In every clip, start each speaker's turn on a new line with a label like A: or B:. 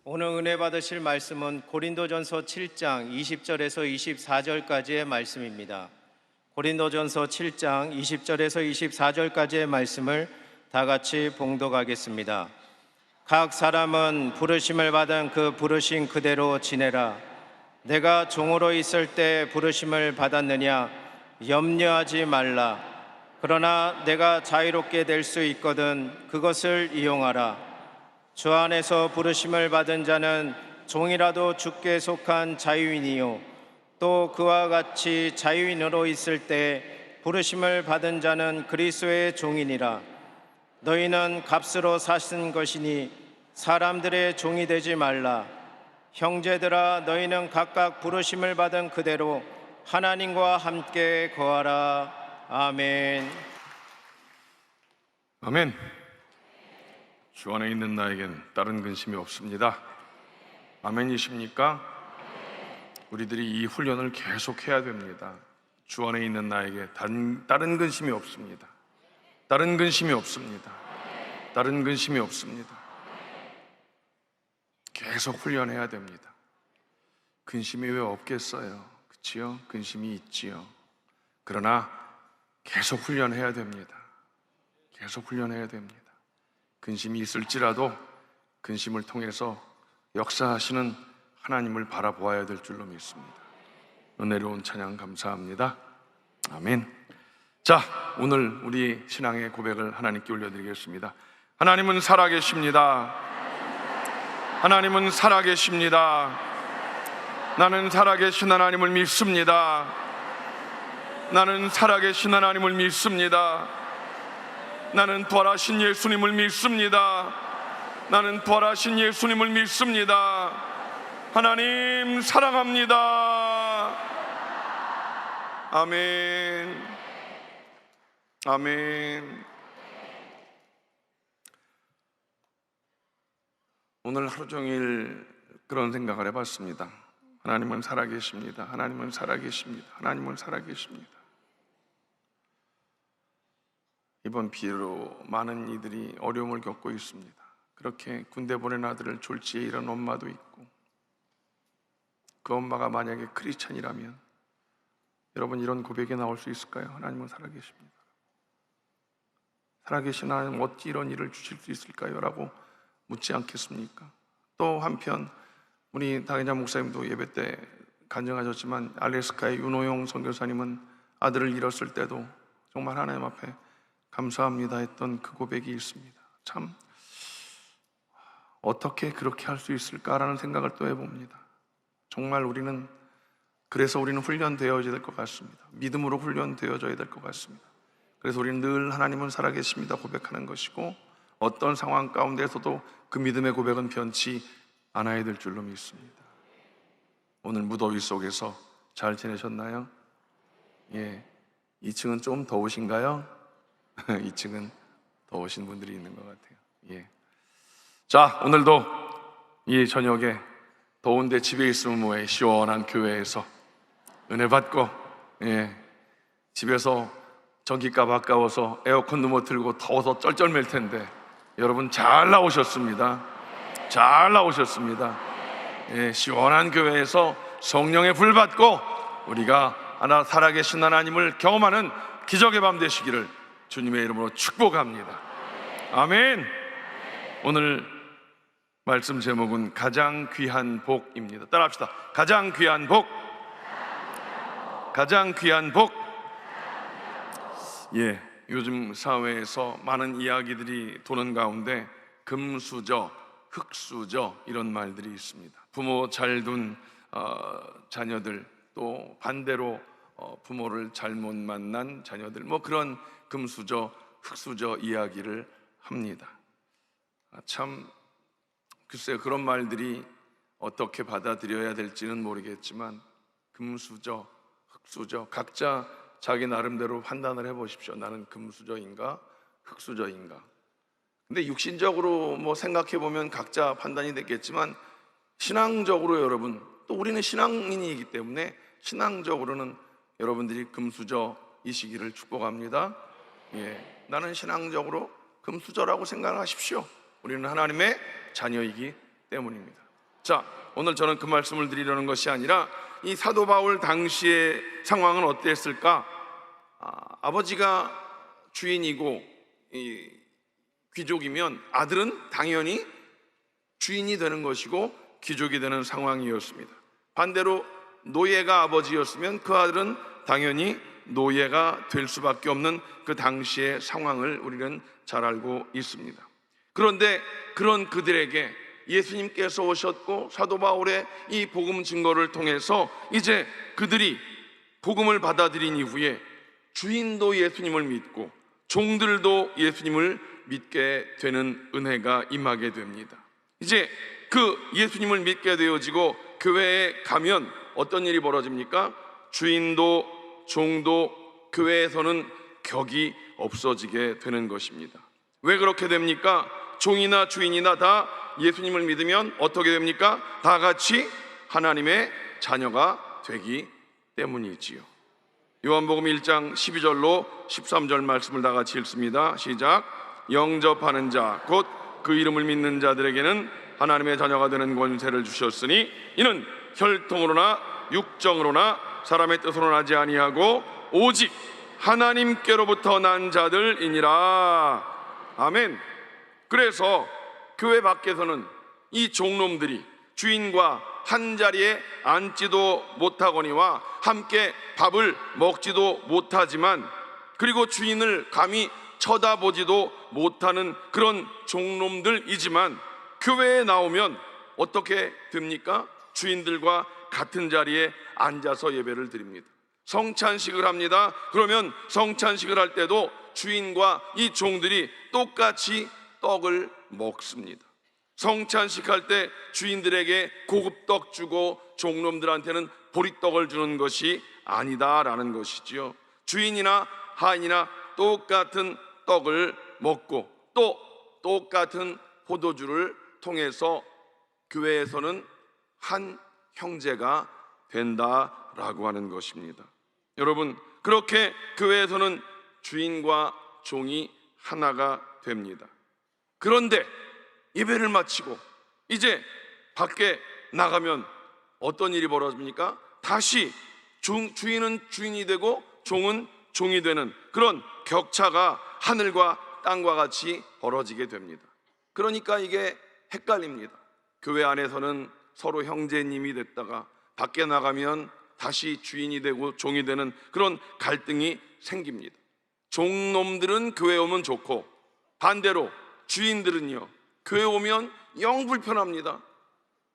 A: 오늘 은혜 받으실 말씀은 고린도전서 7장 20절에서 24절까지의 말씀입니다. 고린도전서 7장 20절에서 24절까지의 말씀을 다 같이 봉독하겠습니다. 각 사람은 부르심을 받은 그 부르심 그대로 지내라. 내가 종으로 있을 때 부르심을 받았느냐? 염려하지 말라. 그러나 내가 자유롭게 될 수 있거든 그것을 이용하라. 주 안에서 부르심을 받은 자는 종이라도 주께 속한 자유인이요 또 그와 같이 자유인으로 있을 때 부르심을 받은 자는 그리스도의 종이니라. 너희는 값으로 사신 것이니 사람들의 종이 되지 말라. 형제들아, 너희는 각각 부르심을 받은 그대로 하나님과 함께 거하라. 아멘.
B: 아멘. 주 안에 있는 나에겐 다른 근심이 없습니다. 아멘이십니까? 우리들이 이 훈련을 계속 해야 됩니다. 주 안에 있는 나에게 다른 근심이 없습니다. 다른 근심이 없습니다. 다른 근심이 없습니다. 계속 훈련해야 됩니다. 근심이 왜 없겠어요? 그치요? 근심이 있지요. 그러나 계속 훈련해야 됩니다. 계속 훈련해야 됩니다. 근심이 있을지라도 근심을 통해서 역사하시는 하나님을 바라보아야 될 줄로 믿습니다. 은혜로운 찬양 감사합니다. 아멘. 자, 오늘 우리 신앙의 고백을 하나님께 올려드리겠습니다. 하나님은 살아계십니다. 하나님은 살아계십니다. 나는 살아계신 하나님을 믿습니다. 나는 살아계신 하나님을 믿습니다. 나는 부활하신 예수님을 믿습니다. 나는 부활하신 예수님을 믿습니다. 하나님 사랑합니다. 아멘. 아멘. 오늘 하루 종일 그런 생각을 해봤습니다. 하나님은 살아계십니다. 하나님은 살아계십니다. 하나님은 살아계십니다. 이번 비로 많은 이들이 어려움을 겪고 있습니다. 그렇게 군대 보낸 아들을 졸지에 잃은 엄마도 있고, 그 엄마가 만약에 크리스찬이라면 여러분 이런 고백이 나올 수 있을까요? 하나님은 살아계십니다. 살아계신 하나님 어찌 이런 일을 주실 수 있을까요? 라고 묻지 않겠습니까? 또 한편 우리 당회장 목사님도 예배 때 간증하셨지만 알래스카의 윤호용 선교사님은 아들을 잃었을 때도 정말 하나님 앞에 감사합니다 했던 그 고백이 있습니다. 참 어떻게 그렇게 할 수 있을까라는 생각을 또 해봅니다. 정말 그래서 우리는 훈련되어져야 될 것 같습니다. 믿음으로 훈련되어져야 될 것 같습니다. 그래서 우리는 늘 하나님은 살아계십니다 고백하는 것이고, 어떤 상황 가운데서도 그 믿음의 고백은 변치 않아야 될 줄로 믿습니다. 오늘 무더위 속에서 잘 지내셨나요? 예, 2층은 좀 더우신가요? 2층은 더우신 분들이 있는 것 같아요. 예. 자, 오늘도 이 저녁에 더운데 집에 있으면 뭐해, 시원한 교회에서 은혜 받고, 집에서 전기값 아까워서 에어컨도 못 틀고 더워서 쩔쩔맬 텐데 여러분 잘 나오셨습니다. 잘 나오셨습니다. 시원한 교회에서 성령의 불 받고 우리가 하나 살아계신 하나님을 경험하는 기적의 밤 되시기를 주님의 이름으로 축복합니다. 아멘. 오늘 말씀 제목은 가장 귀한 복입니다. 따라합시다. 가장 귀한 복. 가장 귀한 복. 예, 요즘 사회에서 많은 이야기들이 도는 가운데 금수저, 흙수저 이런 말들이 있습니다. 부모 잘 둔 자녀들, 또 반대로 부모를 잘못 만난 자녀들, 뭐 그런 금수저, 흙수저 이야기를 합니다. 참 글쎄요, 그런 말들이 어떻게 받아들여야 될지는 모르겠지만 금수저, 흙수저 각자 자기 나름대로 판단을 해보십시오. 나는 금수저인가 흙수저인가. 근데 육신적으로 뭐 생각해보면 각자 판단이 됐겠지만 신앙적으로 여러분, 또 우리는 신앙인이기 때문에 신앙적으로는 여러분들이 금수저이시기를 축복합니다. 예, 나는 신앙적으로 금수저라고 생각하십시오. 우리는 하나님의 자녀이기 때문입니다. 자, 오늘 저는 그 말씀을 드리려는 것이 아니라 이 사도 바울 당시의 상황은 어땠을까? 아버지가 주인이고 이 귀족이면 아들은 당연히 주인이 되는 것이고 귀족이 되는 상황이었습니다. 반대로 노예가 아버지였으면 그 아들은 당연히 노예가 될 수밖에 없는 그 당시의 상황을 우리는 잘 알고 있습니다. 그런데 그런 그들에게 예수님께서 오셨고 사도 바울의 이 복음 증거를 통해서 이제 그들이 복음을 받아들인 이후에 주인도 예수님을 믿고 종들도 예수님을 믿게 되는 은혜가 임하게 됩니다. 이제 그 예수님을 믿게 되어지고 교회에 가면 어떤 일이 벌어집니까? 주인도 종도 교회에서는 격이 없어지게 되는 것입니다. 왜 그렇게 됩니까? 종이나 주인이나 다 예수님을 믿으면 어떻게 됩니까? 다 같이 하나님의 자녀가 되기 때문이지요. 요한복음 1장 12절로 13절 말씀을 다 같이 읽습니다. 시작. 영접하는 자 곧 그 이름을 믿는 자들에게는 하나님의 자녀가 되는 권세를 주셨으니 이는 혈통으로나 육정으로나 사람의 뜻으로 나지 아니하고 오직 하나님께로부터 난 자들이니라. 아멘. 그래서 교회 밖에서는 이 종놈들이 주인과 한 자리에 앉지도 못하거니와 함께 밥을 먹지도 못하지만, 그리고 주인을 감히 쳐다보지도 못하는 그런 종놈들이지만 교회에 나오면 어떻게 됩니까? 주인들과 같은 자리에 앉아서 예배를 드립니다. 성찬식을 합니다. 그러면 성찬식을 할 때도 주인과 이 종들이 똑같이 떡을 먹습니다. 성찬식 할 때 주인들에게 고급 떡 주고 종놈들한테는 보리떡을 주는 것이 아니다라는 것이지요. 주인이나 하인이나 똑같은 떡을 먹고 또 똑같은 포도주를 통해서 교회에서는 한 형제가 된다라고 하는 것입니다. 여러분, 그렇게 교회에서는 주인과 종이 하나가 됩니다. 그런데 예배를 마치고 이제 밖에 나가면 어떤 일이 벌어집니까? 다시 주인은 주인이 되고 종은 종이 되는 그런 격차가 하늘과 땅과 같이 벌어지게 됩니다. 그러니까 이게 헷갈립니다. 교회 안에서는 서로 형제님이 됐다가 밖에 나가면 다시 주인이 되고 종이 되는 그런 갈등이 생깁니다. 종놈들은 교회 오면 좋고 반대로 주인들은요, 교회 오면 영 불편합니다.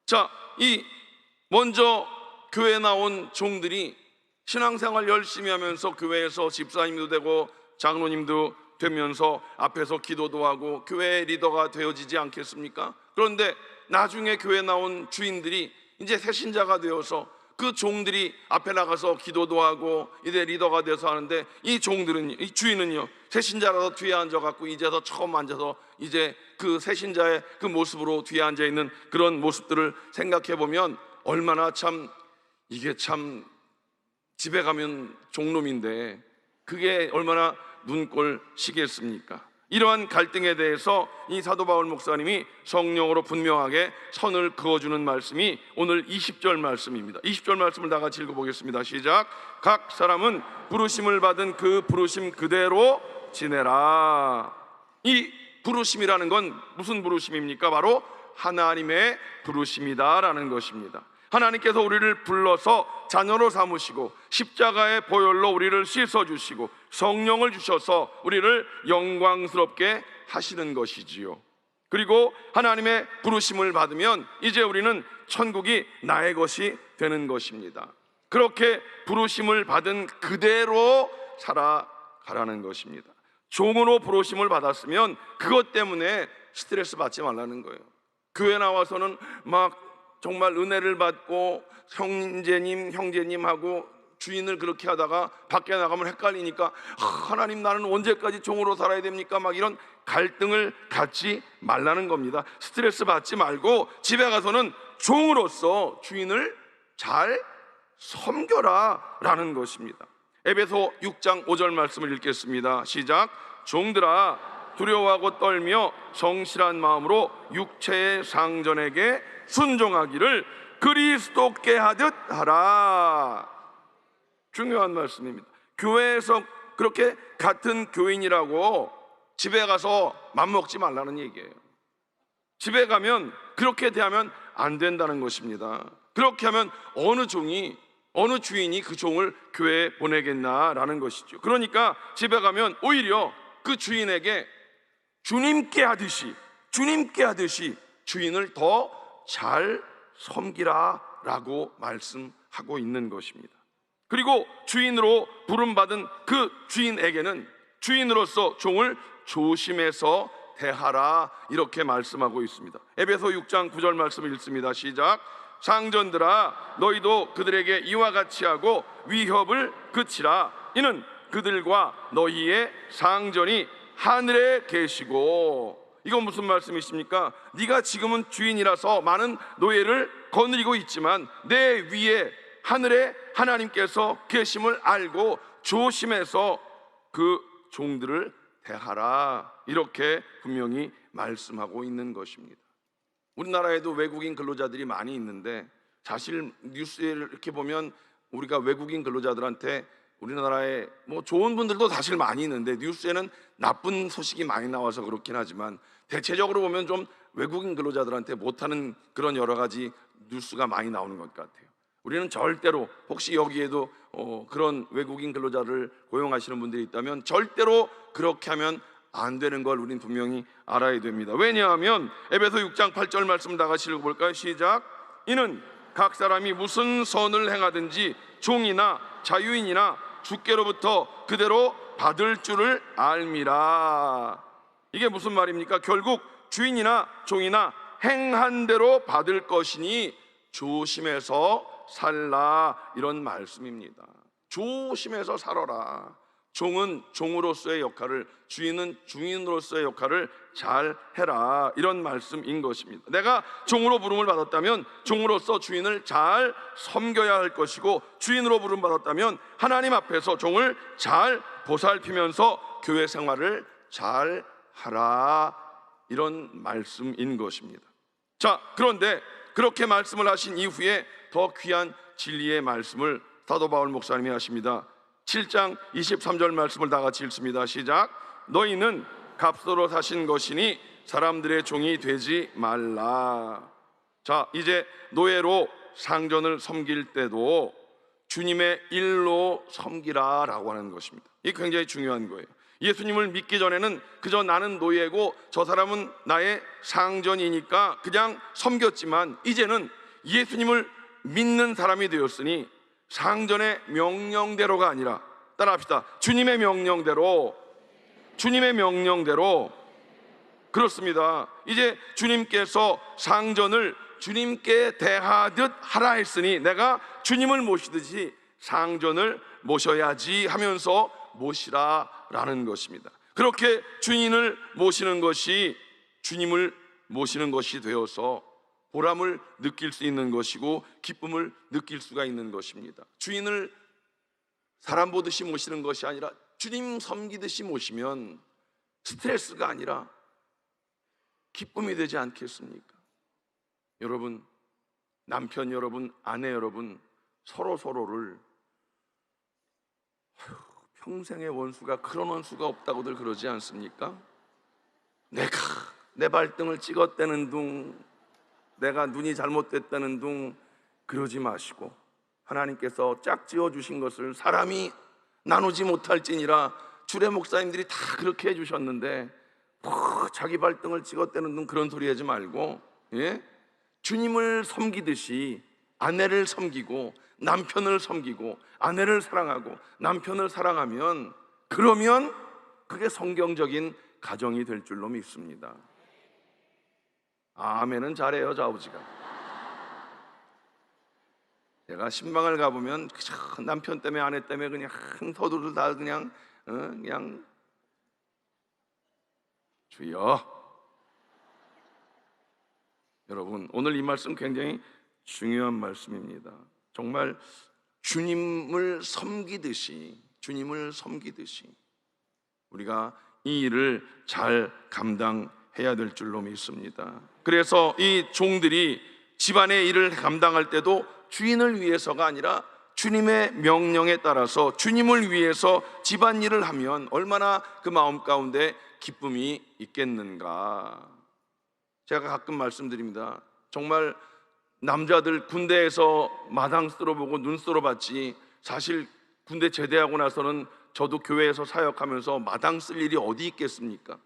B: 자, 이 먼저 교회에 나온 종들이 신앙생활 열심히 하면서 교회에서 집사님도 되고 장로님도 되면서 앞에서 기도도 하고 교회의 리더가 되어지지 않겠습니까? 그런데 나중에 교회에 나온 주인들이 이제 새신자가 되어서 그 종들이 앞에 나가서 기도도 하고 이제 리더가 돼서 하는데 이 종들은, 이 주인은요, 새신자라도 뒤에 앉아갖고 이제서 처음 앉아서 이제 그 새신자의 그 모습으로 뒤에 앉아있는 그런 모습들을 생각해보면 얼마나 참, 이게 참 집에 가면 종놈인데 그게 얼마나 눈꼴 시겠습니까? 이러한 갈등에 대해서 이 사도 바울 목사님이 성령으로 분명하게 선을 그어주는 말씀이 오늘 20절 말씀입니다. 20절 말씀을 다 같이 읽어보겠습니다. 시작. 각 사람은 부르심을 받은 그 부르심 그대로 지내라. 이 부르심이라는 건 무슨 부르심입니까? 바로 하나님의 부르심이다라는 것입니다. 하나님께서 우리를 불러서 자녀로 삼으시고 십자가의 보혈로 우리를 씻어주시고 성령을 주셔서 우리를 영광스럽게 하시는 것이지요. 그리고 하나님의 부르심을 받으면 이제 우리는 천국이 나의 것이 되는 것입니다. 그렇게 부르심을 받은 그대로 살아가라는 것입니다. 종으로 부르심을 받았으면 그것 때문에 스트레스 받지 말라는 거예요. 교회 나와서는 막 정말 은혜를 받고 형제님 형제님하고 주인을 그렇게 하다가 밖에 나가면 헷갈리니까 하나님 나는 언제까지 종으로 살아야 됩니까? 막 이런 갈등을 갖지 말라는 겁니다. 스트레스 받지 말고 집에 가서는 종으로서 주인을 잘 섬겨라 라는 것입니다. 에베소 6장 5절 말씀을 읽겠습니다. 시작. 종들아 두려워하고 떨며 성실한 마음으로 육체의 상전에게 순종하기를 그리스도께 하듯 하라. 중요한 말씀입니다. 교회에서 그렇게 같은 교인이라고 집에 가서 맘먹지 말라는 얘기예요. 집에 가면 그렇게 대하면 안 된다는 것입니다. 그렇게 하면 어느 주인이 그 종을 교회에 보내겠나라는 것이죠. 그러니까 집에 가면 오히려 그 주인에게 주님께 하듯이 주인을 더 잘 섬기라라고 말씀하고 있는 것입니다. 그리고 주인으로 부름받은 그 주인에게는 주인으로서 종을 조심해서 대하라 이렇게 말씀하고 있습니다. 에베소 6장 9절 말씀을 읽습니다. 시작. 상전들아 너희도 그들에게 이와 같이 하고 위협을 그치라. 이는 그들과 너희의 상전이 하늘에 계시고. 이건 무슨 말씀이십니까? 네가 지금은 주인이라서 많은 노예를 거느리고 있지만 내 위에 하늘에 하나님께서 계심을 알고 조심해서 그 종들을 대하라 이렇게 분명히 말씀하고 있는 것입니다. 우리나라에도 외국인 근로자들이 많이 있는데 사실 뉴스에 이렇게 보면 우리가 외국인 근로자들한테 우리나라에 뭐 좋은 분들도 사실 많이 있는데 뉴스에는 나쁜 소식이 많이 나와서 그렇긴 하지만 대체적으로 보면 좀 외국인 근로자들한테 못하는 그런 여러 가지 뉴스가 많이 나오는 것 같아요. 우리는 절대로 혹시 여기에도 그런 외국인 근로자를 고용하시는 분들이 있다면 절대로 그렇게 하면 안 되는 걸 우리는 분명히 알아야 됩니다. 왜냐하면 에베소 6장 8절 말씀 다 같이 읽어볼까요? 시작. 이는 각 사람이 무슨 선을 행하든지 종이나 자유인이나 주께로부터 그대로 받을 줄을 알미라. 이게 무슨 말입니까? 결국 주인이나 종이나 행한 대로 받을 것이니 조심해서 살라 이런 말씀입니다. 조심해서 살아라. 종은 종으로서의 역할을, 주인은 주인으로서의 역할을 잘 해라 이런 말씀인 것입니다. 내가 종으로 부름을 받았다면 종으로서 주인을 잘 섬겨야 할 것이고, 주인으로 부름 받았다면 하나님 앞에서 종을 잘 보살피면서 교회 생활을 잘 하라 이런 말씀인 것입니다. 자, 그런데 그렇게 말씀을 하신 이후에 더 귀한 진리의 말씀을 사도 바울 목사님이 하십니다. 7장 23절 말씀을 다 같이 읽습니다. 시작. 너희는 값으로 사신 것이니 사람들의 종이 되지 말라. 자, 이제 노예로 상전을 섬길 때도 주님의 일로 섬기라 라고 하는 것입니다. 이게 굉장히 중요한 거예요. 예수님을 믿기 전에는 그저 나는 노예고 저 사람은 나의 상전이니까 그냥 섬겼지만, 이제는 예수님을 믿는 사람이 되었으니 상전의 명령대로가 아니라, 따라합시다, 주님의 명령대로, 그렇습니다. 이제 주님께서 상전을 주님께 대하듯 하라 했으니 내가 주님을 모시듯이 상전을 모셔야지 하면서 모시라라는 것입니다. 그렇게 주인을 모시는 것이 주님을 모시는 것이 되어서 보람을 느낄 수 있는 것이고 기쁨을 느낄 수가 있는 것입니다. 주인을 사람 보듯이 모시는 것이 아니라 주님 섬기듯이 모시면 스트레스가 아니라 기쁨이 되지 않겠습니까? 여러분, 남편 여러분, 아내 여러분, 서로를 평생의 원수가 그런 원수가 없다고들 그러지 않습니까? 내가 내 발등을 찍었다는 둥, 내가 눈이 잘못됐다는 둥 그러지 마시고, 하나님께서 짝지어 주신 것을 사람이 나누지 못할지니라. 주례 목사님들이 다 그렇게 해주셨는데 자기 발등을 찍었다는 둥 그런 소리 하지 말고, 예? 주님을 섬기듯이 아내를 섬기고 남편을 섬기고 아내를 사랑하고 남편을 사랑하면, 그러면 그게 성경적인 가정이 될 줄로 믿습니다. 아멘은 잘해요, 저 아버지가. 제가 신방을 가보면 남편 때문에 아내 때문에 그냥 서두를 다 그냥 주여. 여러분, 오늘 이 말씀 굉장히 중요한 말씀입니다. 정말 주님을 섬기듯이 우리가 이 일을 잘 감당해야 될 줄로 믿습니다. 그래서 이 종들이 집안의 일을 감당할 때도 주인을 위해서가 아니라 주님의 명령에 따라서 주님을 위해서 집안일을 하면 얼마나 그 마음 가운데 기쁨이 있겠는가. 제가 가끔 말씀드립니다. 정말 남자들 군대에서 마당 쓸어보고 눈 쓸어봤지, 사실 군대 제대하고 나서는 저도 교회에서 사역하면서 마당 쓸 일이 어디 있겠습니까?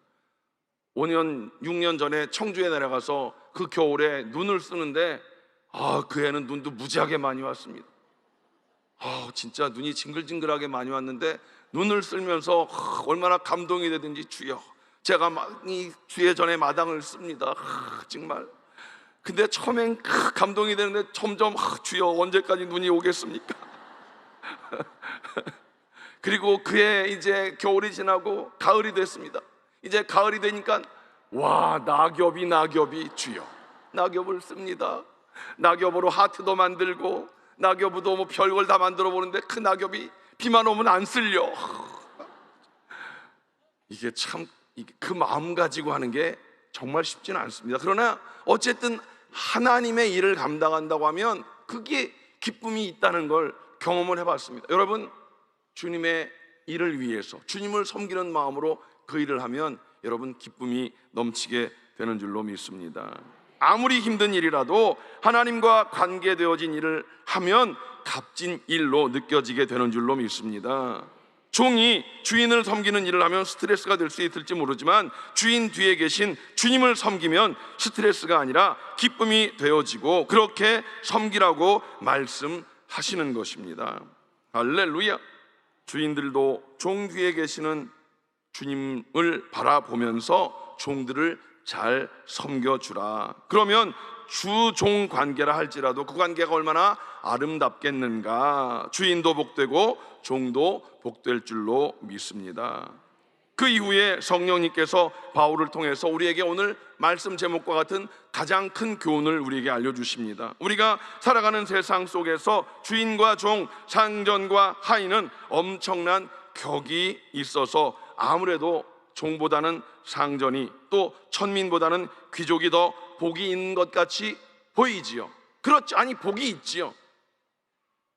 B: 5년, 6년 전에 청주에 내려가서 그 겨울에 눈을 쓰는데 그 해는 눈도 무지하게 많이 왔습니다. 진짜 눈이 징글징글하게 많이 왔는데 눈을 쓸면서 얼마나 감동이 되든지, 주여, 제가 많이 주의 전에 마당을 씁니다. 정말. 근데 처음엔 감동이 되는데 점점 주여, 언제까지 눈이 오겠습니까? 그리고 그해 이제 겨울이 지나고 가을이 됐습니다. 이제 가을이 되니까 낙엽이 주여, 낙엽을 씁니다. 낙엽으로 하트도 만들고 낙엽으로 뭐 별걸 다 만들어 보는데 그 낙엽이 비만 오면 안 쓸려. 이게 참, 그 마음 가지고 하는 게 정말 쉽지는 않습니다. 그러나 어쨌든 하나님의 일을 감당한다고 하면 그게 기쁨이 있다는 걸 경험을 해봤습니다. 여러분, 주님의 일을 위해서 주님을 섬기는 마음으로 그 일을 하면 여러분 기쁨이 넘치게 되는 줄로 믿습니다. 아무리 힘든 일이라도 하나님과 관계되어진 일을 하면 값진 일로 느껴지게 되는 줄로 믿습니다. 종이 주인을 섬기는 일을 하면 스트레스가 될 수 있을지 모르지만 주인 뒤에 계신 주님을 섬기면 스트레스가 아니라 기쁨이 되어지고 그렇게 섬기라고 말씀하시는 것입니다. 할렐루야. 주인들도 종 뒤에 계시는 주님을 바라보면서 종들을 잘 섬겨주라. 그러면 주종 관계라 할지라도 그 관계가 얼마나 아름답겠는가. 주인도 복되고 종도 복될 줄로 믿습니다. 그 이후에 성령님께서 바울을 통해서 우리에게 오늘 말씀 제목과 같은 가장 큰 교훈을 우리에게 알려주십니다. 우리가 살아가는 세상 속에서 주인과 종, 상전과 하인은 엄청난 격이 있어서 아무래도 종보다는 상전이, 또 천민보다는 귀족이 더 복이 있는 것 같이 보이지요. 그렇지, 아니 복이 있지요.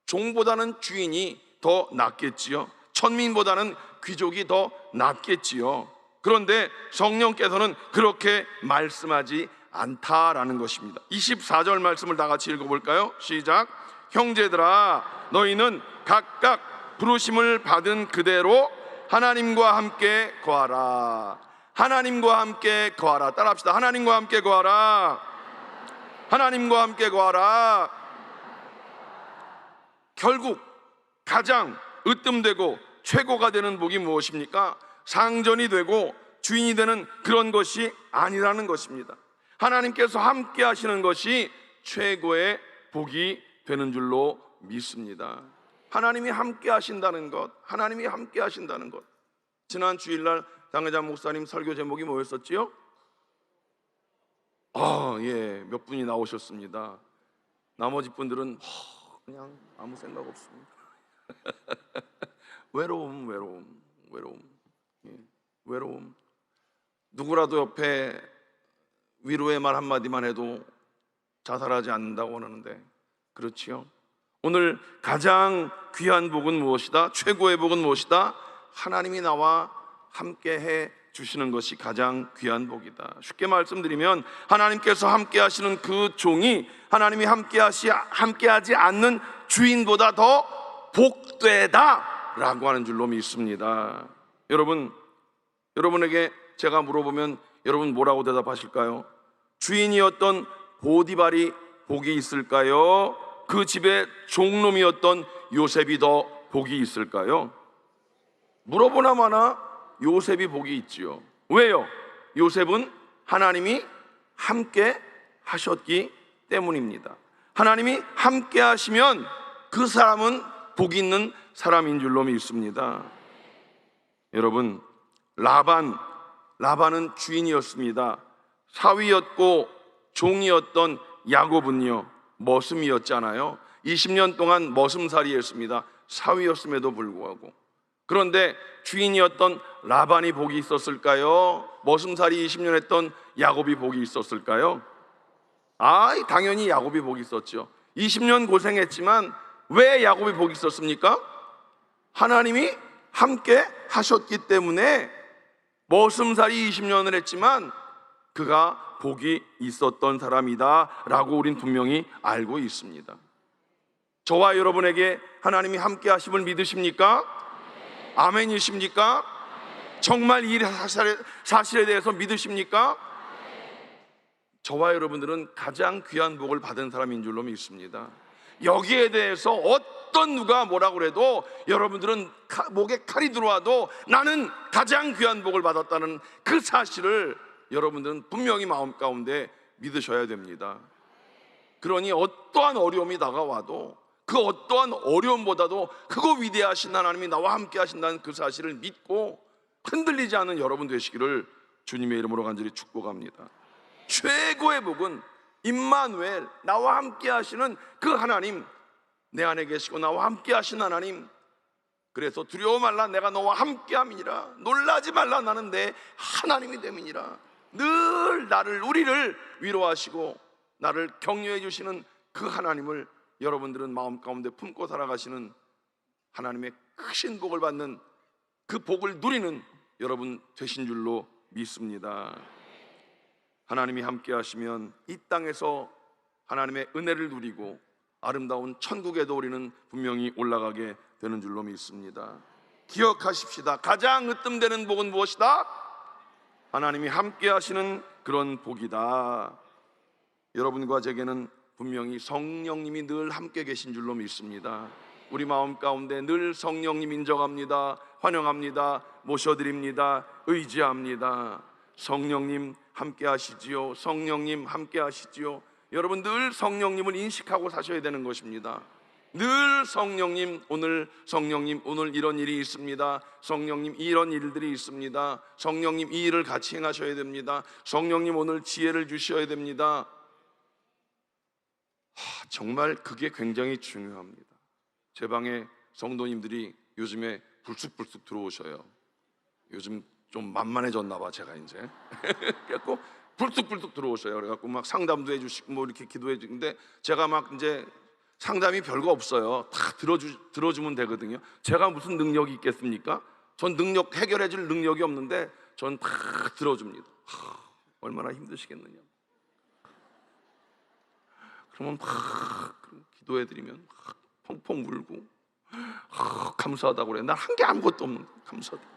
B: 종보다는 주인이 더 낫겠지요. 천민보다는 귀족이 더 낫겠지요. 그런데 성령께서는 그렇게 말씀하지 않다라는 것입니다. 24절 말씀을 다 같이 읽어볼까요? 시작. 형제들아, 너희는 각각 부르심을 받은 그대로 하나님과 함께 거하라. 하나님과 함께 거하라. 따라합시다. 하나님과 함께 거하라. 하나님과 함께 거하라. 결국 가장 으뜸되고 최고가 되는 복이 무엇입니까? 상전이 되고 주인이 되는 그런 것이 아니라는 것입니다. 하나님께서 함께 하시는 것이 최고의 복이 되는 줄로 믿습니다. 하나님이 함께 하신다는 것, 하나님이 함께 하신다는 것. 지난 주일날 당회장 목사님 설교 제목이 뭐였었지요? 몇 분이 나오셨습니다. 나머지 분들은 그냥 아무 생각 없습니다. 외로움. 누구라도 옆에 위로의 말 한마디만 해도 자살하지 않는다고 하는데, 그렇지요? 오늘 가장 귀한 복은 무엇이다? 최고의 복은 무엇이다? 하나님이 나와 함께 해 주시는 것이 가장 귀한 복이다. 쉽게 말씀드리면 하나님께서 함께 하시는 그 종이 하나님이 함께하지 않는 주인보다 더 복되다 라고 하는 줄로 믿습니다. 여러분에게 제가 물어보면 여러분 뭐라고 대답하실까요? 주인이었던 보디발이 복이 있을까요? 그 집에 종놈이었던 요셉이 더 복이 있을까요? 물어보나 마나 요셉이 복이 있지요. 왜요? 요셉은 하나님이 함께 하셨기 때문입니다. 하나님이 함께 하시면 그 사람은 복이 있는 사람인 줄로 믿습니다. 여러분, 라반은 주인이었습니다. 사위였고 종이었던 야곱은요, 머슴이었잖아요. 20년 동안 머슴살이 했습니다. 사위였음에도 불구하고. 그런데 주인이었던 라반이 복이 있었을까요? 머슴살이 20년 했던 야곱이 복이 있었을까요? 당연히 야곱이 복이 있었죠. 20년 고생했지만 왜 야곱이 복이 있었습니까? 하나님이 함께 하셨기 때문에 머슴살이 20년을 했지만 그가 복이 있었던 사람이다 라고 우린 분명히 알고 있습니다. 저와 여러분에게 하나님이 함께 하심을 믿으십니까? 아멘이십니까? 정말 이 사실에 대해서 믿으십니까? 저와 여러분들은 가장 귀한 복을 받은 사람인 줄로 믿습니다. 여기에 대해서 어떤 누가 뭐라고 해도 여러분들은 목에 칼이 들어와도 나는 가장 귀한 복을 받았다는 그 사실을 여러분들은 분명히 마음 가운데 믿으셔야 됩니다. 그러니 어떠한 어려움이 다가와도 그 어떠한 어려움보다도 크고 위대하신 하나님이 나와 함께 하신다는 그 사실을 믿고 흔들리지 않는 여러분 되시기를 주님의 이름으로 간절히 축복합니다. 최고의 복은 임마누엘, 나와 함께 하시는 그 하나님, 내 안에 계시고 나와 함께 하신 하나님. 그래서 두려워 말라, 내가 너와 함께 함이니라. 놀라지 말라, 나는 내 하나님이 됨이니라. 늘 나를, 우리를 위로하시고 나를 격려해 주시는 그 하나님을 여러분들은 마음 가운데 품고 살아가시는, 하나님의 크신 복을 받는, 그 복을 누리는 여러분 되신 줄로 믿습니다. 하나님이 함께 하시면 이 땅에서 하나님의 은혜를 누리고 아름다운 천국에도 우리는 분명히 올라가게 되는 줄로 믿습니다. 기억하십시다. 가장 으뜸되는 복은 무엇이다? 하나님이 함께 하시는 그런 복이다. 여러분과 제게는 분명히 성령님이 늘 함께 계신 줄로 믿습니다. 우리 마음 가운데 늘 성령님 인정합니다. 환영합니다. 모셔드립니다. 의지합니다. 성령님 함께 하시지요. 성령님 함께 하시지요. 여러분 늘 성령님을 인식하고 사셔야 되는 것입니다. 늘 성령님, 오늘 성령님, 오늘 이런 일이 있습니다. 성령님, 이런 일들이 있습니다. 성령님, 이 일을 같이 행하셔야 됩니다. 성령님, 오늘 지혜를 주셔야 됩니다. 정말 그게 굉장히 중요합니다. 제 방에 성도님들이 요즘에 불쑥불쑥 들어오셔요. 요즘 좀 만만해졌나 봐, 제가 이제. 그래갖고 불쑥불쑥 들어오셔요. 그래갖고 막 상담도 해주시고 뭐 이렇게 기도해 주는데, 제가 막 이제 상담이 별거 없어요. 다 들어주면 되거든요. 제가 무슨 능력이 있겠습니까? 전 해결해 줄 능력이 없는데 전 다 들어줍니다. 얼마나 힘드시겠느냐. 그러면 막 기도해 드리면 펑펑 울고 감사하다고 그래. 난 한 게 아무것도 없는데 감사하다.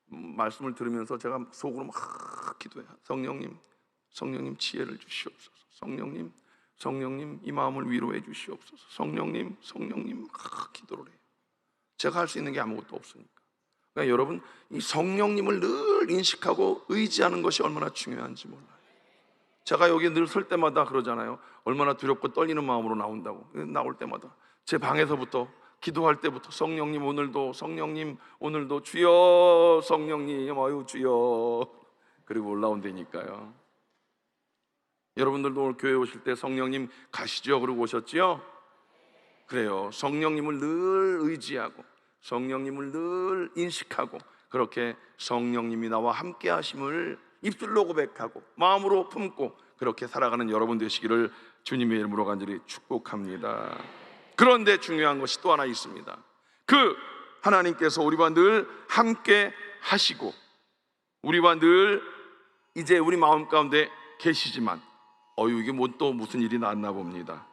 B: 말씀을 들으면서 제가 속으로 막 기도해요. 성령님 지혜를 주시옵소서. 성령님 이 마음을 위로해 주시옵소서. 성령님 기도를 해요. 제가 할 수 있는 게 아무것도 없으니까. 그러니까 여러분, 이 성령님을 늘 인식하고 의지하는 것이 얼마나 중요한지 몰라요. 제가 여기 늘 설 때마다 그러잖아요. 얼마나 두렵고 떨리는 마음으로 나온다고. 나올 때마다 제 방에서부터, 기도할 때부터 성령님 오늘도 주여, 성령님 아유 주여, 그리고 올라온다니까요. 여러분들도 오늘 교회 오실 때 성령님 가시죠 그러고 오셨지요? 그래요. 성령님을 늘 의지하고 성령님을 늘 인식하고 그렇게 성령님이 나와 함께 하심을 입술로 고백하고 마음으로 품고 그렇게 살아가는 여러분 되시기를 주님의 이름으로 간절히 축복합니다. 그런데 중요한 것이 또 하나 있습니다. 그 하나님께서 우리와 늘 함께 하시고 우리와 늘 이제 우리 마음 가운데 계시지만 이게 뭐 또 무슨 일이 났나 봅니다.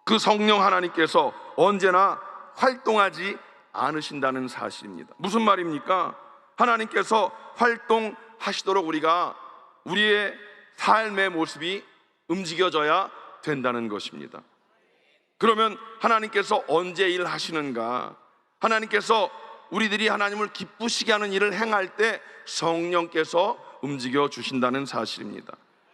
B: 그 성령 하나님께서 언제나 활동하지 않으신다는 사실입니다. 무슨 말입니까? 하나님께서 활동하시도록 우리가 우리의 삶의 모습이 움직여져야 된다는 것입니다. 그러면 하나님께서 언제 일하시는가? 하나님께서 우리들이 하나님을 기쁘시게 하는 일을 행할 때 성령께서 움직여 주신다는 사실입니다.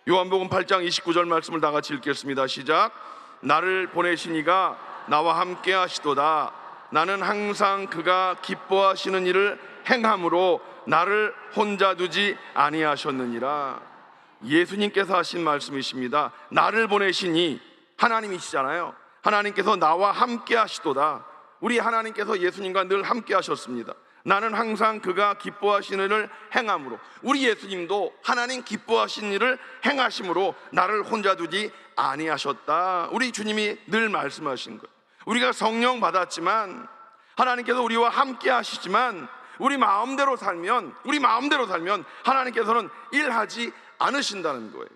B: 요한복음 8장 29절 말씀을 다 같이 읽겠습니다. 시작. 나를 보내신 이가 나와 함께 하시도다. 나는 항상 그가 기뻐하시는 일을 행함으로 나를 혼자 두지 아니하셨느니라. 예수님께서 하신 말씀이십니다. 나를 보내신 이 하나님이시잖아요. 하나님께서 나와 함께 하시도다. 우리 하나님께서 예수님과 늘 함께 하셨습니다. 나는 항상 그가 기뻐하시는 일을 행함으로, 우리 예수님도 하나님 기뻐하신 일을 행하심으로 나를 혼자 두지 아니하셨다. 우리 주님이 늘 말씀하신 거예요. 우리가 성령 받았지만, 하나님께서 우리와 함께 하시지만, 우리 마음대로 살면 하나님께서는 일하지 않으신다는 거예요.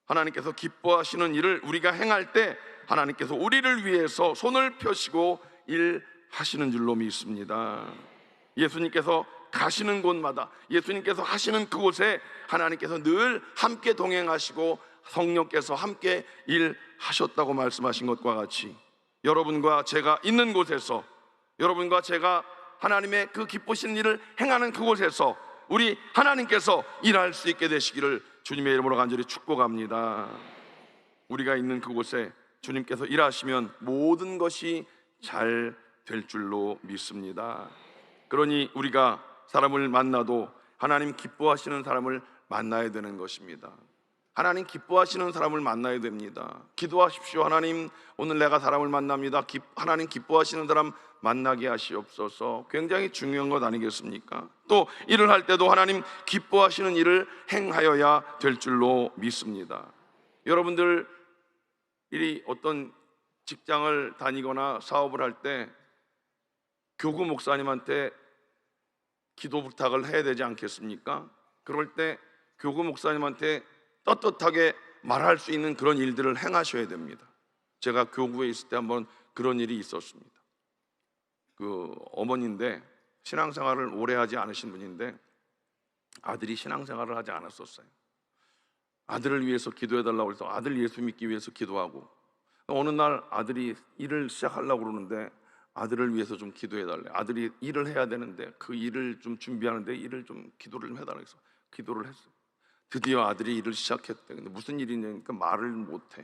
B: 하나님께서 기뻐하시는 일을 우리가 행할 때 하나님께서 우리를 위해서 손을 펴시고 일하시는 줄로 믿습니다. 예수님께서 가시는 곳마다, 예수님께서 하시는 그곳에 하나님께서 늘 함께 동행하시고 성령께서 함께 일하셨다고 말씀하신 것과 같이, 여러분과 제가 있는 곳에서, 여러분과 제가 하나님의 그 기쁘신 일을 행하는 그곳에서 우리 하나님께서 일할 수 있게 되시기를 주님의 이름으로 간절히 축복합니다. 우리가 있는 그곳에 주님께서 일하시면 모든 것이 잘 될 줄로 믿습니다. 그러니 우리가 사람을 만나도 하나님 기뻐하시는 사람을 만나야 되는 것입니다. 하나님 기뻐하시는 사람을 만나야 됩니다. 기도하십시오. 하나님, 오늘 내가 사람을 만납니다. 하나님 기뻐하시는 사람 만나게 하시옵소서. 굉장히 중요한 것 아니겠습니까? 또 일을 할 때도 하나님 기뻐하시는 일을 행하여야 될 줄로 믿습니다. 여러분들 이 어떤 직장을 다니거나 사업을 할 때 교구 목사님한테 기도 부탁을 해야 되지 않겠습니까? 그럴 때 교구 목사님한테 떳떳하게 말할 수 있는 그런 일들을 행하셔야 됩니다. 제가 교구에 있을 때 한번 그런 일이 있었습니다. 그 어머니인데 신앙생활을 오래 하지 않으신 분인데 아들이 신앙생활을 하지 않았었어요. 아들을 위해서 기도해달라고 해서 아들 예수 믿기 위해서 기도하고, 어느 날 아들이 일을 시작하려고 그러는데 아들을 위해서 좀 기도해달래. 아들이 일을 해야 되는데 그 일을 좀 준비하는데 일을 좀 기도를 좀 해달라고 해서 기도를 했어. 드디어 아들이 일을 시작했대. 근데 무슨 일이냐니까 말을 못해.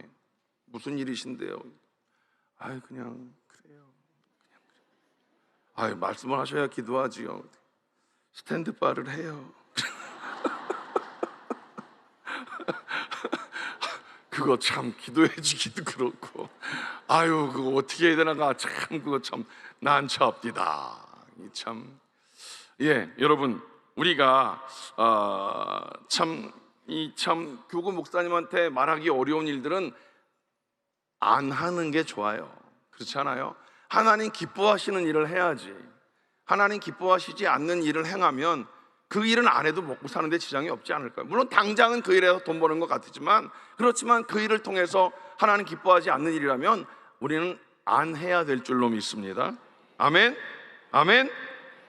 B: 무슨 일이신데요? 아유, 그냥 그래요. 아유, 말씀을 하셔야 기도하지요. 스탠드바를 해요. 그거 참 기도해주기도 그렇고, 아유, 그거 어떻게 해야 되나가 참, 그거 참 난처합니다. 참, 예, 여러분, 우리가 참 교구 목사님한테 말하기 어려운 일들은 안 하는 게 좋아요. 그렇지 않아요? 하나님 기뻐하시는 일을 해야지. 하나님 기뻐하시지 않는 일을 행하면 그 일은 안 해도 먹고 사는데 지장이 없지 않을까요? 물론 당장은 그 일에서 돈 버는 것 같지만, 그렇지만 그 일을 통해서 하나님 기뻐하지 않는 일이라면 우리는 안 해야 될 줄로 믿습니다. 아멘? 아멘?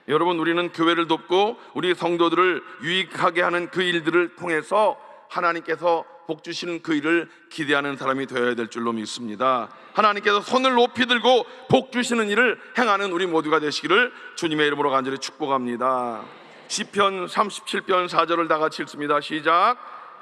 B: 여러분, 우리는 교회를 돕고 우리 성도들을 유익하게 하는 그 일들을 통해서 하나님께서 복 주시는 그 일을 기대하는 사람이 되어야 될 줄로 믿습니다. 하나님께서 손을 높이 들고 복 주시는 일을 행하는 우리 모두가 되시기를 주님의 이름으로 간절히 축복합니다. 시편 37편 4절을 다 같이 읽습니다. 시작.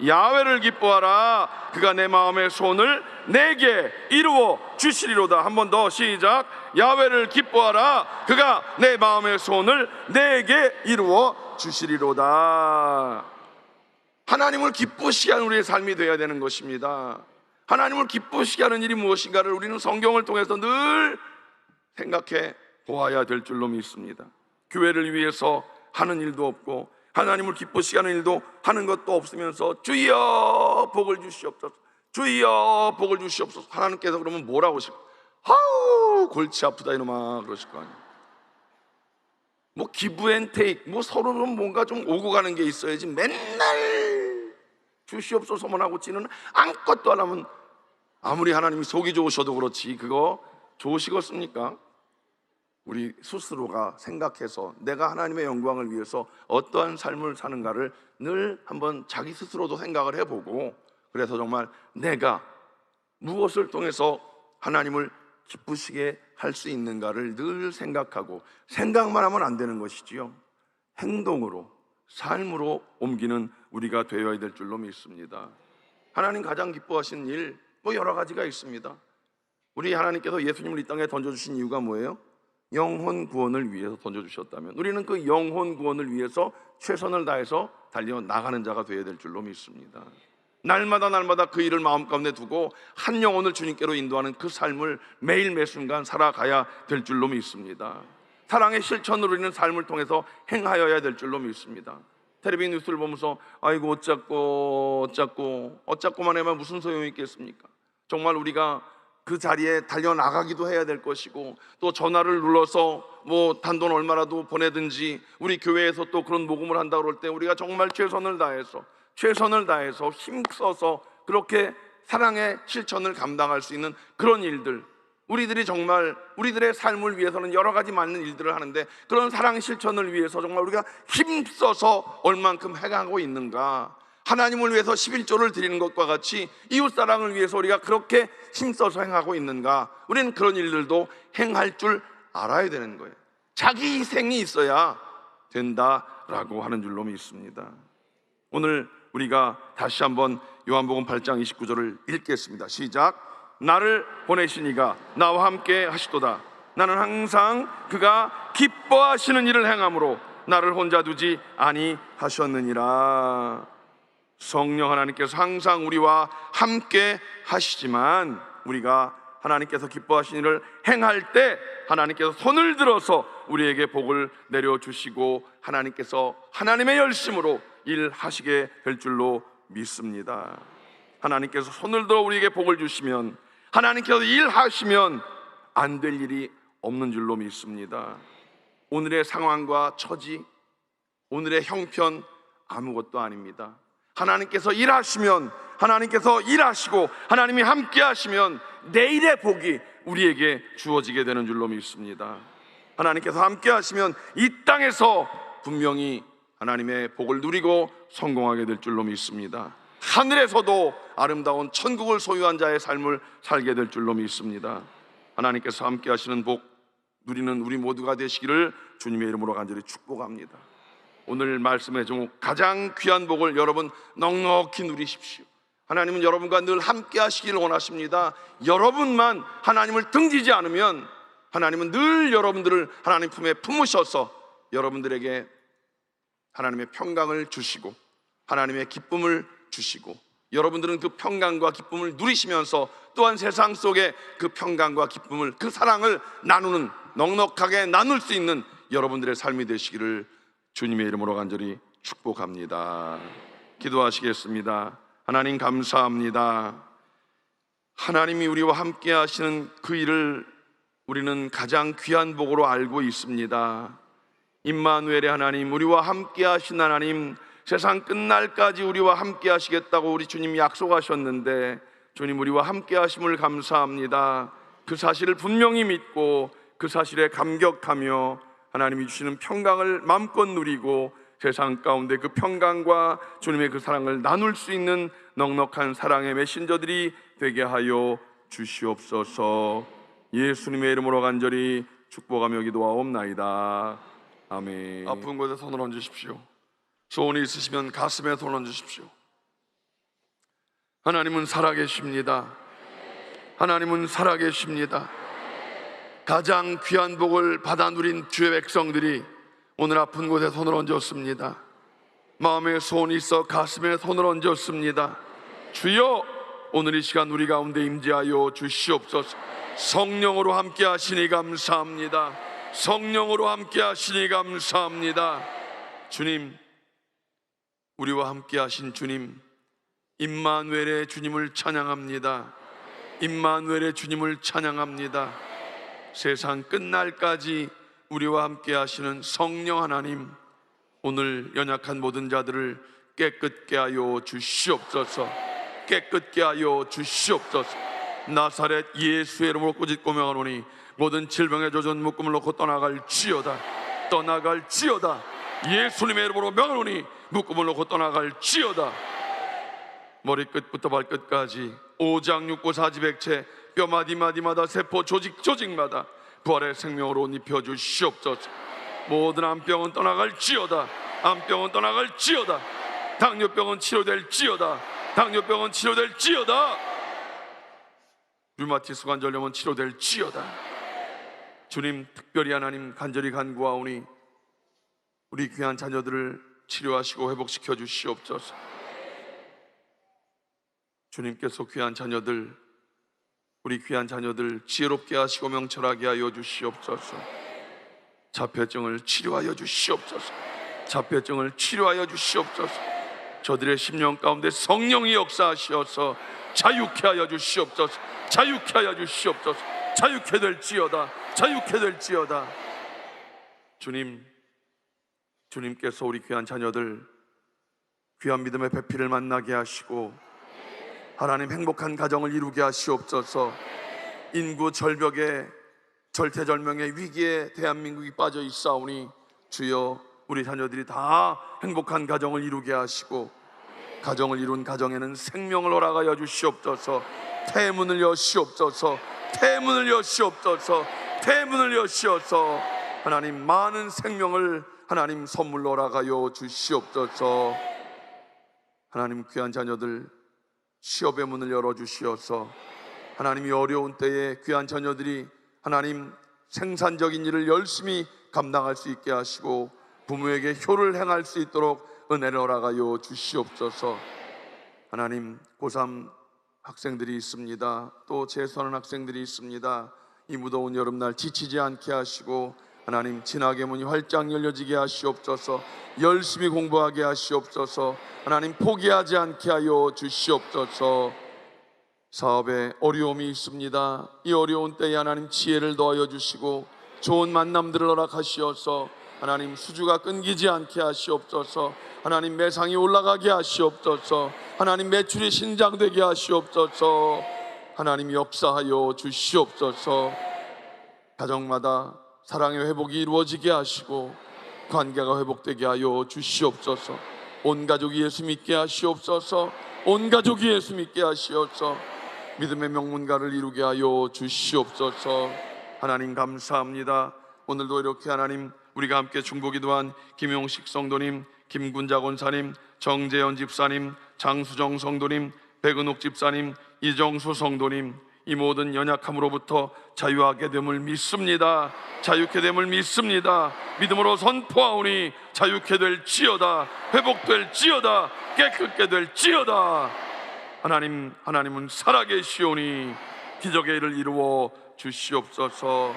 B: 야훼를 기뻐하라. 그가 내 마음의 소원을 내게 이루어 주시리로다. 한 번 더 시작. 야훼를 기뻐하라. 그가 내 마음의 소원을 내게 이루어 주시리로다. 하나님을 기쁘시게 하는 우리의 삶이 되어야 되는 것입니다. 하나님을 기쁘시게 하는 일이 무엇인가를 우리는 성경을 통해서 늘 생각해 보아야 될 줄로 믿습니다. 교회를 위해서 하는 일도 없고 하나님을 기쁘시게 하는 일도 하는 것도 없으면서 주여 복을 주시옵소서, 주여 복을 주시옵소서. 하나님께서 그러면 뭐라고 하실까? 아우 골치 아프다 이놈아 그러실 거 아니에요. 뭐 기브 앤 테이크, 뭐 서로는 뭔가 좀 오고 가는 게 있어야지 맨날 주시옵소서만 하고 찌는 아무것도 안 하면 아무리 하나님이 속이 좋으셔도 그렇지 그거 좋으시겠습니까? 우리 스스로가 생각해서 내가 하나님의 영광을 위해서 어떠한 삶을 사는가를 늘 한번 자기 스스로도 생각을 해보고, 그래서 정말 내가 무엇을 통해서 하나님을 기쁘시게 할 수 있는가를 늘 생각하고, 생각만 하면 안 되는 것이지요, 행동으로 삶으로 옮기는 우리가 되어야 될 줄로 믿습니다. 하나님 가장 기뻐하시는 일 뭐 여러 가지가 있습니다. 우리 하나님께서 예수님을 이 땅에 던져주신 이유가 뭐예요? 영혼 구원을 위해서 던져주셨다면 우리는 그 영혼 구원을 위해서 최선을 다해서 달려나가는 자가 되어야 될 줄로 믿습니다. 날마다 그 일을 마음 가운데 두고 한 영혼을 주님께로 인도하는 그 삶을 매일 매 순간 살아가야 될 줄로 믿습니다. 사랑의 실천으로 우리는 삶을 통해서 행하여야 될 줄로 믿습니다. 텔레비 뉴스를 보면서 아이고 어쩌고만 하면 무슨 소용이 있겠습니까? 정말 우리가 그 자리에 달려나가기도 해야 될 것이고, 또 전화를 눌러서 뭐 단돈 얼마라도 보내든지, 우리 교회에서 또 그런 모금을 한다고 그럴 때 우리가 정말 최선을 다해서 힘써서 그렇게 사랑의 실천을 감당할 수 있는 그런 일들, 우리들이 정말 우리들의 삶을 위해서는 여러 가지 많은 일들을 하는데, 그런 사랑 실천을 위해서 정말 우리가 힘써서 얼만큼 해가고 있는가? 하나님을 위해서 11조를 드리는 것과 같이 이웃사랑을 위해서 우리가 그렇게 힘써서 행하고 있는가? 우리는 그런 일들도 행할 줄 알아야 되는 거예요. 자기 희생이 있어야 된다라고 하는 줄로 믿습니다. 오늘 우리가 다시 한번 요한복음 8장 29절을 읽겠습니다. 시작. 나를 보내신 이가 나와 함께 하시도다. 나는 항상 그가 기뻐하시는 일을 행함으로 나를 혼자 두지 아니하셨느니라. 성령 하나님께서 항상 우리와 함께 하시지만, 우리가 하나님께서 기뻐하신 일을 행할 때 하나님께서 손을 들어서 우리에게 복을 내려주시고, 하나님께서 하나님의 열심으로 일하시게 될 줄로 믿습니다. 하나님께서 손을 들어 우리에게 복을 주시면, 하나님께서 일하시면 안 될 일이 없는 줄로 믿습니다. 오늘의 상황과 처지, 오늘의 형편 아무것도 아닙니다. 하나님께서 일하시면, 하나님께서 일하시고 하나님이 함께 하시면 내일의 복이 우리에게 주어지게 되는 줄로 믿습니다. 하나님께서 함께 하시면 이 땅에서 분명히 하나님의 복을 누리고 성공하게 될 줄로 믿습니다. 하늘에서도 아름다운 천국을 소유한 자의 삶을 살게 될 줄로 믿습니다. 하나님께서 함께 하시는 복 누리는 우리 모두가 되시기를 주님의 이름으로 간절히 축복합니다. 오늘 말씀의 제목, 가장 귀한 복을 여러분 넉넉히 누리십시오. 하나님은 여러분과 늘 함께 하시기를 원하십니다. 여러분만 하나님을 등지지 않으면 하나님은 늘 여러분들을 하나님 품에 품으셔서 여러분들에게 하나님의 평강을 주시고 하나님의 기쁨을 주시고, 여러분들은 그 평강과 기쁨을 누리시면서 또한 세상 속에 그 평강과 기쁨을, 그 사랑을 나누는, 넉넉하게 나눌 수 있는 여러분들의 삶이 되시기를 주님의 이름으로 간절히 축복합니다. 기도하시겠습니다. 하나님 감사합니다. 하나님이 우리와 함께 하시는 그 일을 우리는 가장 귀한 복으로 알고 있습니다. 임마누엘의 하나님, 우리와 함께 하신 하나님, 세상 끝날까지 우리와 함께 하시겠다고 우리 주님이 약속하셨는데, 주님 우리와 함께 하심을 감사합니다. 그 사실을 분명히 믿고 그 사실에 감격하며 하나님이 주시는 평강을 마음껏 누리고 세상 가운데 그 평강과 주님의 그 사랑을 나눌 수 있는 넉넉한 사랑의 메신저들이 되게 하여 주시옵소서. 예수님의 이름으로 간절히 축복하며 기도하옵나이다. 아멘. 아픈 곳에 손을 얹으십시오. 소원이 있으시면 가슴에 손을 얹으십시오. 하나님은 살아계십니다. 하나님은 살아계십니다. 가장 귀한 복을 받아 누린 주의 백성들이 오늘 아픈 곳에 손을 얹었습니다. 마음에 소원이 있어 가슴에 손을 얹었습니다. 주여, 오늘 이 시간 우리 가운데 임재하여 주시옵소서. 성령으로 함께 하시니 감사합니다. 성령으로 함께 하시니 감사합니다. 주님, 우리와 함께 하신 주님, 임마누엘의 주님을 찬양합니다. 임마누엘의 주님을 찬양합니다. 세상 끝날까지 우리와 함께 하시는 성령 하나님, 오늘 연약한 모든 자들을 깨끗게 하여 주시옵소서. 깨끗게 하여 주시옵소서. 나사렛 예수의 이름으로 꾸짖고 명하노니 모든 질병의 조전 묶음을 놓고 떠나갈지어다. 떠나갈지어다. 예수님의 이름으로 명하노니 묶음을 놓고 떠나갈지어다. 머리끝부터 발끝까지 오장육부 사지백체 뼈마디마디마다 세포 조직마다 부활의 생명으로 옷 입혀주시옵소서. 모든 암병은 떠나갈지어다. 암병은 떠나갈지어다. 당뇨병은 치료될지어다. 당뇨병은 치료될지어다. 류마티스 관절염은 치료될지어다. 주님, 특별히 하나님 간절히 간구하오니 우리 귀한 자녀들을 치료하시고 회복시켜 주시옵소서. 주님께서 귀한 자녀들, 우리 귀한 자녀들 지혜롭게 하시고 명철하게 하여 주시옵소서. 자폐증을 치료하여 주시옵소서. 자폐증을 치료하여 주시옵소서. 저들의 심령 가운데 성령이 역사하시어서 자유케 하여 주시옵소서. 자유케 하여 주시옵소서. 자유케 될지어다. 자유케 될지어다. 주님께서 우리 귀한 자녀들 귀한 믿음의 배필을 만나게 하시고 하나님 행복한 가정을 이루게 하시옵소서. 인구 절벽에 절체절명의 위기에 대한민국이 빠져 있사오니 주여 우리 자녀들이 다 행복한 가정을 이루게 하시고 가정을 이룬 가정에는 생명을 허락하여 주시옵소서. 태문을 여시옵소서. 태문을 여시옵소서. 태문을 여시어서 하나님 많은 생명을 하나님 선물로 허락하여 주시옵소서. 하나님 귀한 자녀들 취업의 문을 열어주시어서 하나님이 어려운 때에 귀한 자녀들이 하나님 생산적인 일을 열심히 감당할 수 있게 하시고 부모에게 효를 행할 수 있도록 은혜를 허락하여 주시옵소서. 하나님 고3 학생들이 있습니다. 또 재수하는 학생들이 있습니다. 이 무더운 여름날 지치지 않게 하시고 하나님 진학의 문이 활짝 열려지게 하시옵소서. 열심히 공부하게 하시옵소서. 하나님 포기하지 않게 하여 주시옵소서. 사업에 어려움이 있습니다. 이 어려운 때에 하나님 지혜를 더하여 주시고 좋은 만남들을 허락하시어서 하나님 수주가 끊기지 않게 하시옵소서. 하나님 매상이 올라가게 하시옵소서. 하나님 매출이 신장되게 하시옵소서. 하나님 역사하여 주시옵소서. 가정마다 사랑의 회복이 이루어지게 하시고 관계가 회복되게 하여 주시옵소서. 온 가족이 예수 믿게 하시옵소서. 온 가족이 예수 믿게 하시옵소서. 믿음의 명문가를 이루게 하여 주시옵소서. 하나님 감사합니다. 오늘도 이렇게 하나님 우리가 함께 중보기도한 김용식 성도님, 김군자 권사님, 정재현 집사님, 장수정 성도님, 백은옥 집사님, 이정수 성도님, 이 모든 연약함으로부터 자유하게 됨을 믿습니다. 자유케 됨을 믿습니다. 믿음으로 선포하오니 자유케 될지어다. 회복될지어다. 깨끗게 될지어다. 하나님은 살아계시오니 기적의 일을 이루어 주시옵소서.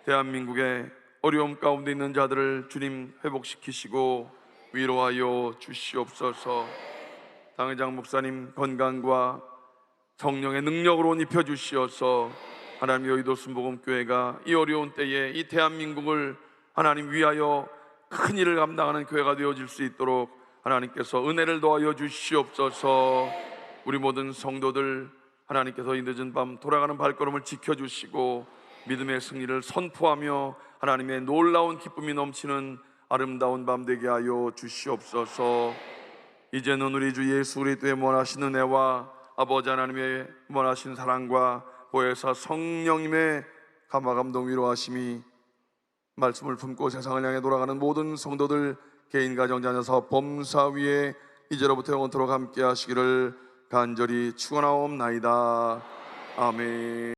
B: 대한민국의 어려움 가운데 있는 자들을 주님 회복시키시고 위로하여 주시옵소서. 당회장 목사님 건강과 성령의 능력으로 옷 입혀주시어서 하나님 여의도 순복음교회가 이 어려운 때에 이 대한민국을 하나님 위하여 큰 일을 감당하는 교회가 되어질 수 있도록 하나님께서 은혜를 더하여 주시옵소서. 우리 모든 성도들 하나님께서 이 늦은 밤 돌아가는 발걸음을 지켜주시고 믿음의 승리를 선포하며 하나님의 놀라운 기쁨이 넘치는 아름다운 밤 되게 하여 주시옵소서. 이제는 우리 주 예수 그리스도의 원하신 은혜와 아버지 하나님의 원하신 사랑과 보혜사 성령님의 감화감동 위로하심이 말씀을 품고 세상을 향해 돌아가는 모든 성도들 개인 가정 자녀 사업 범사 위에 이제로부터 영원토록 함께 하시기를 간절히 축원하옵나이다. 아멘.